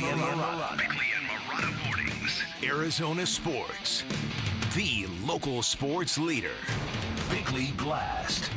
Bickley and Murata Mornings. Arizona Sports. The local sports leader. Bickley Blast.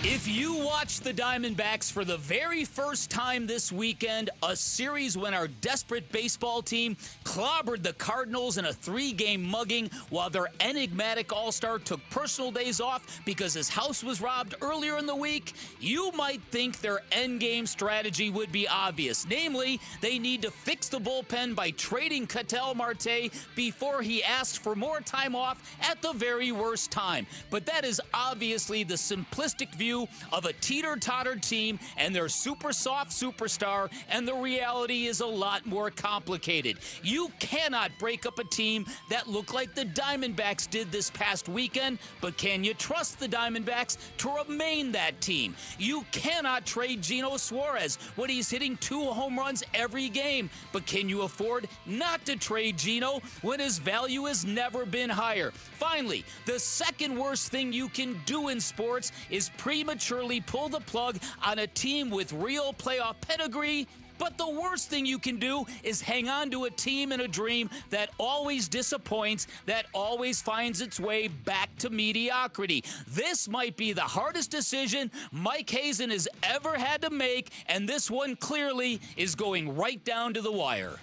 If you watch the Diamondbacks for the very first time this weekend, a series when our desperate baseball team clobbered the Cardinals in a 3-game mugging while their enigmatic All-Star took personal days off because his house was robbed earlier in the week, you might think their endgame strategy would be obvious. Namely, they need to fix the bullpen by trading Marte before he asks for more time off at the very worst time. But that is obviously the simplistic view of a teeter-totter team and their super soft superstar, and the reality is a lot more complicated. You cannot break up a team that looked like the Diamondbacks did this past weekend, but can you trust the Diamondbacks to remain that team? You cannot trade Geno Suarez when he's hitting 2 home runs every game, but can you afford not to trade Geno when his value has never been higher? Finally, the second worst thing you can do in sports is prematurely pull the plug on a team with real playoff pedigree. But the worst thing you can do is hang on to a team and a dream that always disappoints, that always finds its way back to mediocrity. This might be the hardest decision Mike Hazen has ever had to make, and this one clearly is going right down to the wire.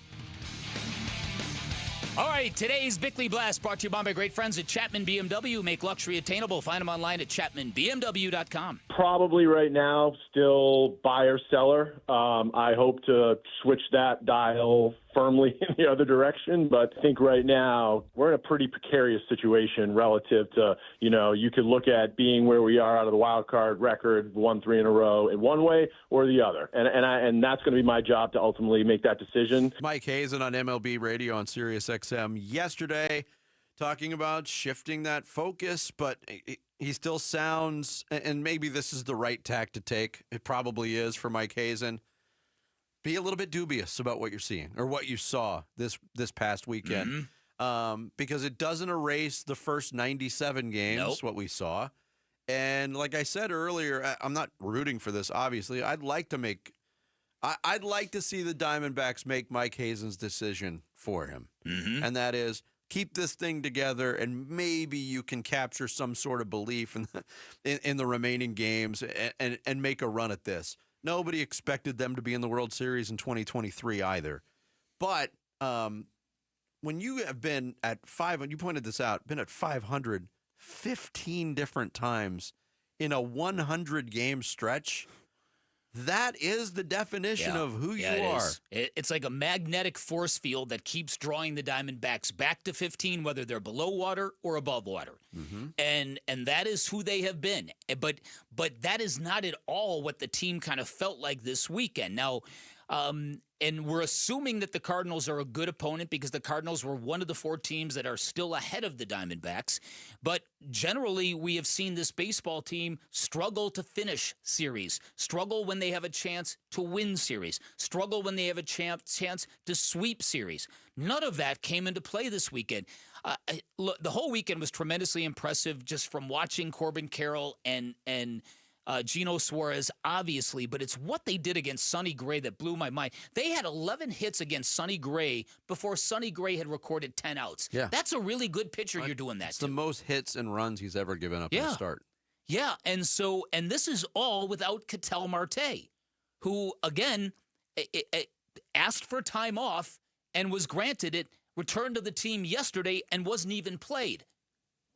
All right, today's Bickley Blast brought to you by my great friends at Chapman BMW. Make luxury attainable. Find them online at chapmanbmw.com. Probably right now, still buyer-seller. I hope to switch that dial firmly in the other direction, but I think right now we're in a pretty precarious situation relative to, you could look at being where we are out of the wild card record, 1-3 in a row in one way or the other. And that's going to be my job to ultimately make that decision. Mike Hazen on MLB Radio on Sirius XM yesterday talking about shifting that focus, but he still sounds, and maybe this is the right tack to take, it probably is for Mike Hazen, be a little bit dubious about what you're seeing or what you saw this past weekend, because it doesn't erase the first 97 games, what we saw. And like I said earlier, I'm not rooting for this, obviously. I'd like to see the Diamondbacks make Mike Hazen's decision for him, and that is keep this thing together, and maybe you can capture some sort of belief in the remaining games and make a run at this. Nobody expected them to be in the World Series in 2023 either. But when you have been at you pointed this out, been at 500 15 different times in a 100-game stretch, that is the definition of who you are. It's like a magnetic force field that keeps drawing the Diamondbacks back to 15, whether they're below water or above water. And that is who they have been. But that is not at all what the team kind of felt like this weekend. Now, and we're assuming that the Cardinals are a good opponent because the Cardinals were one of the 4 teams that are still ahead of the Diamondbacks. But generally, we have seen this baseball team struggle to finish series, struggle when they have a chance to win series, struggle when they have a chance to sweep series. None of that came into play this weekend. The whole weekend was tremendously impressive just from watching Corbin Carroll and Geno Suarez, obviously, but it's what they did against Sonny Gray that blew my mind. They had 11 hits against Sonny Gray before Sonny Gray had recorded 10 outs. Yeah. That's a really good pitcher you're doing that to. It's the most hits and runs he's ever given up in the start. Yeah, and this is all without Marte, who, again, asked for time off and was granted it, returned to the team yesterday and wasn't even played.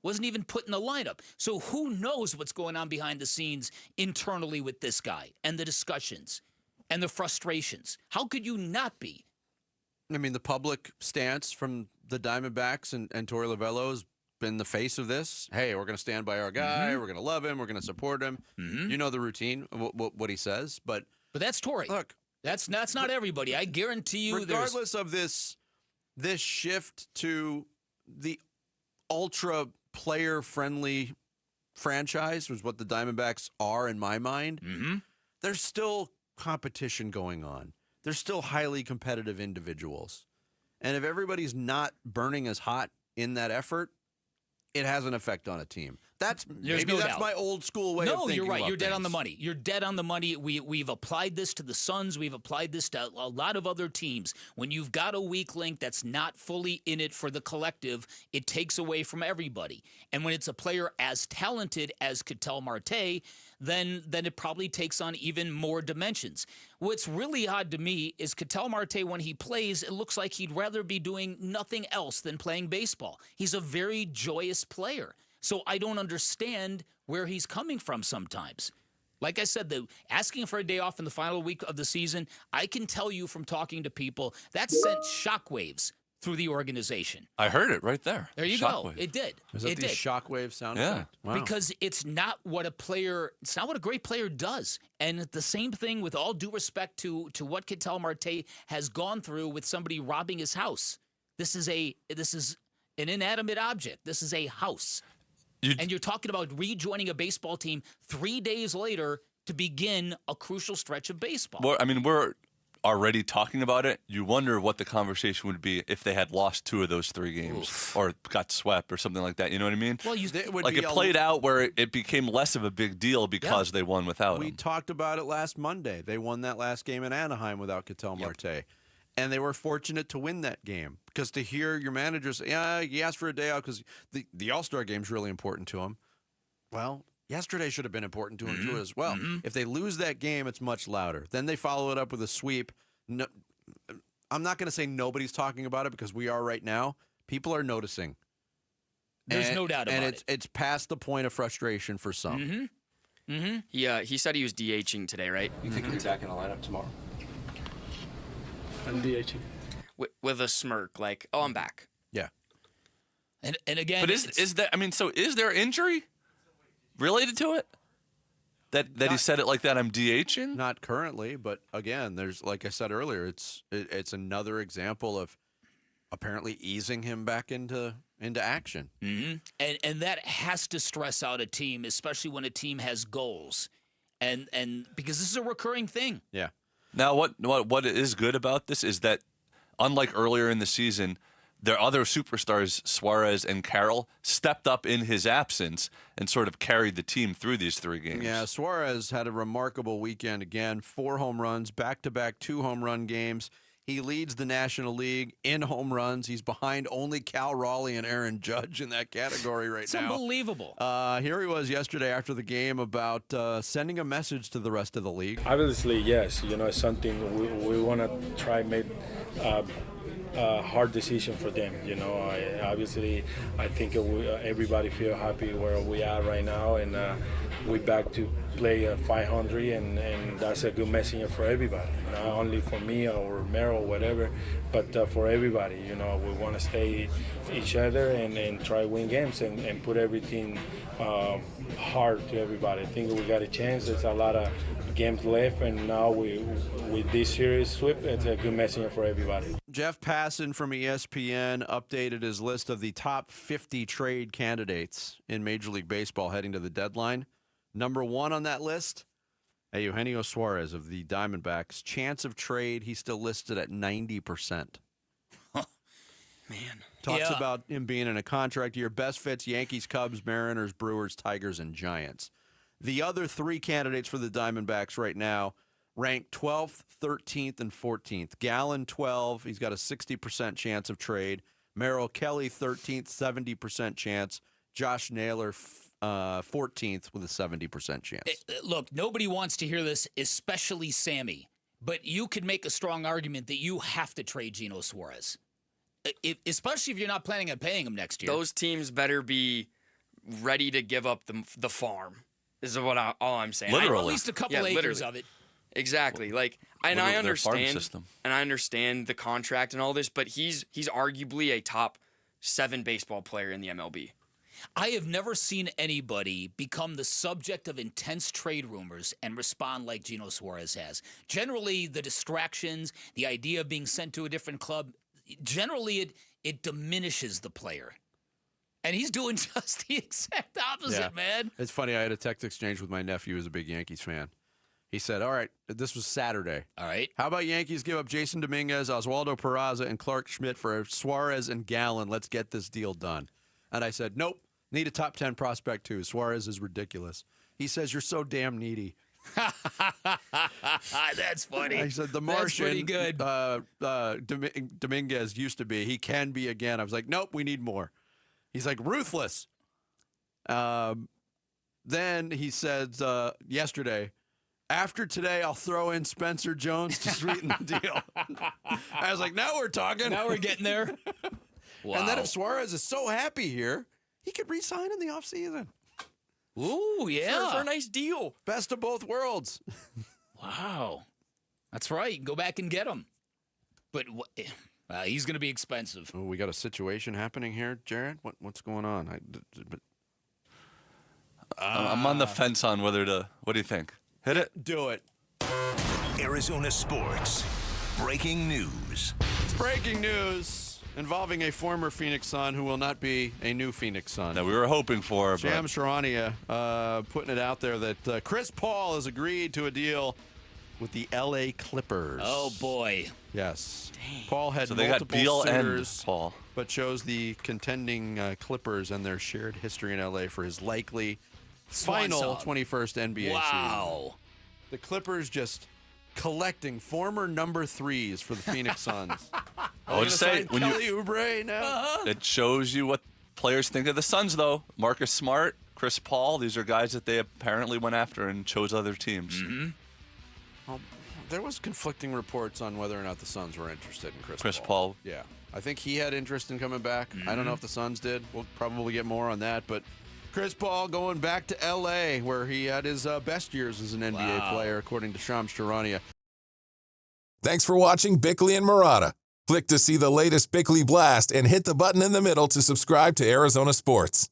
Wasn't even put in the lineup. So who knows what's going on behind the scenes internally with this guy and the discussions and the frustrations. How could you not be? I mean, the public stance from the Diamondbacks and Torey Lovullo has been the face of this. Hey, we're going to stand by our guy. We're going to love him. We're going to support him. You know the routine, what he says. But that's Torey. Look. That's not everybody. I guarantee you. Regardless of this shift to the ultra player-friendly franchise, was what the Diamondbacks are in my mind, there's still competition going on. There's still highly competitive individuals. And if everybody's not burning as hot in that effort, it has an effect on a team. That's There's maybe no that's doubt. my old school way of No, thinking you're right. about You're dead on the things. money. You're dead on the money. We've applied this to the Suns. We've applied this to a lot of other teams. When you've got a weak link that's not fully in it for the collective, it takes away from everybody. And when it's a player as talented as Ketel Marte, then it probably takes on even more dimensions. What's really odd to me is Ketel Marte, when he plays, it looks like he'd rather be doing nothing else than playing baseball. He's a very joyous player. So I don't understand where he's coming from sometimes. Like I said, asking for a day off in the final week of the season, I can tell you from talking to people, that sent shockwaves through the organization. I heard it right there. There you go. It did. Is that It the did. shockwave sound Yeah. effect? Wow. Because it's not what a great player does. And the same thing, with all due respect to what Ketel Marte has gone through with somebody robbing his house. This is an inanimate object. This is a house. And you're talking about rejoining a baseball team 3 days later to begin a crucial stretch of baseball. We're already talking about it. You wonder what the conversation would be if they had lost 2 of those 3 games or got swept or something like that. You know what I mean? Well, it played out where it became less of a big deal because they won without We him. talked about it last Monday. They won that last game in Anaheim without Ketel Marte. And they were fortunate to win that game, because to hear your manager say, yeah, he asked for a day out because the All-Star game's really important to him. Well, yesterday should have been important to him too as well. If they lose that game, it's much louder. Then they follow it up with a sweep. No, I'm not going to say nobody's talking about it, because we are right now. People are noticing. There's no doubt about it. And it's past the point of frustration for some. He said he was DHing today, right? You think he's back in the lineup tomorrow? I'm DHing. With a smirk, like, "Oh, I'm back." Yeah. And again, But is there injury related to it? That he said it like that, I'm DHing? Not currently, but again, there's, like I said earlier, it's another example of apparently easing him back into action. And that has to stress out a team, especially when a team has goals, and because this is a recurring thing. Yeah. Now, what is good about this is that, unlike earlier in the season, their other superstars, Suarez and Carroll, stepped up in his absence and sort of carried the team through these 3 games. Yeah, Suarez had a remarkable weekend again. 4 home runs, back-to-back 2 home run games. He leads the National League in home runs. He's behind only Cal Raleigh and Aaron Judge in that category right It's now. unbelievable. Here he was yesterday after the game about sending a message to the rest of the league. Obviously, yes. It's something we want to try make a hard decision for them. I think everybody feel happy where we are right now, and we back to play 500, and that's a good message for everybody. Not only for me or Merrill or whatever, but for everybody. We want to stay each other and try win games and put everything hard to everybody. I think we got a chance. There's a lot of games left, and now with this series sweep, it's a good message for everybody. Jeff Passan from ESPN updated his list of the top 50 trade candidates in Major League Baseball heading to the deadline. Number 1 on that list, Eugenio Suarez of the Diamondbacks. Chance of trade, he's still listed at 90%. Man. Talks about him being in a contract year. Best fits Yankees, Cubs, Mariners, Brewers, Tigers, and Giants. The other 3 candidates for the Diamondbacks right now ranked 12th, 13th, and 14th. Gallen, 12. He's got a 60% chance of trade. Merrill Kelly, 13th, 70% chance. Josh Naylor, 14th with a 70% chance. Look, nobody wants to hear this, especially Sammy. But you could make a strong argument that you have to trade Geno Suarez, especially if you're not planning on paying him next year. Those teams better be ready to give up the farm. Is all I'm saying. Literally. At least a couple acres of it. Exactly. And Their I farm understand, system. and I understand the contract and all this, but he's arguably a top 7 baseball player in the MLB. I have never seen anybody become the subject of intense trade rumors and respond like Geno Suarez has. Generally, the distractions, the idea of being sent to a different club, generally it diminishes the player. And he's doing just the exact opposite, man. It's funny. I had a text exchange with my nephew who's a big Yankees fan. He said, all right, this was Saturday. All right. How about Yankees give up Jason Dominguez, Oswaldo Peraza, and Clark Schmidt for Suarez and Gallen? Let's get this deal done. And I said, nope, Need a top 10 prospect, too. Suarez is ridiculous. He says, you're so damn needy. That's funny. I said, the That's pretty Martian good. Dominguez used to be. He can be again. I was like, nope, we need more. He's like, ruthless. Then he said yesterday, after today, I'll throw in Spencer Jones to sweeten the deal. I was like, now we're talking. Now we're getting there. Wow. And then if Suarez is so happy here, he could re-sign in the offseason. Ooh, yeah. For a nice deal. Best of both worlds. Wow. That's right. You can go back and get him. But he's going to be expensive. Oh, we got a situation happening here, Jared. What's going on? I'm on the fence on whether to. What do you think? Hit it. Do it. Arizona sports. Breaking news. It's breaking news involving a former Phoenix Sun who will not be a new Phoenix Sun. That we were hoping for. GM Charania putting it out there that Chris Paul has agreed to a deal with the L.A. Clippers. Oh, boy. Yes. Dang. Paul had so they got multiple Beal suitors, and Paul, but chose the contending Clippers and their shared history in L.A. for his likely final 21st NBA season. Wow. The Clippers just collecting former number 3s for the Phoenix Suns. I would say when Kelly Oubre now. It shows you what players think of the Suns, though. Marcus Smart, Chris Paul, these are guys that they apparently went after and chose other teams. Mm-hmm. Well, there was conflicting reports on whether or not the Suns were interested in Chris Paul. Yeah. I think he had interest in coming back. Mm-hmm. I don't know if the Suns did. We'll probably get more on that. But Chris Paul going back to L.A., where he had his best years as an NBA player, according to Shams Charania. Thanks for watching Bickley and Murata. Click to see the latest Bickley Blast and hit the button in the middle to subscribe to Arizona Sports.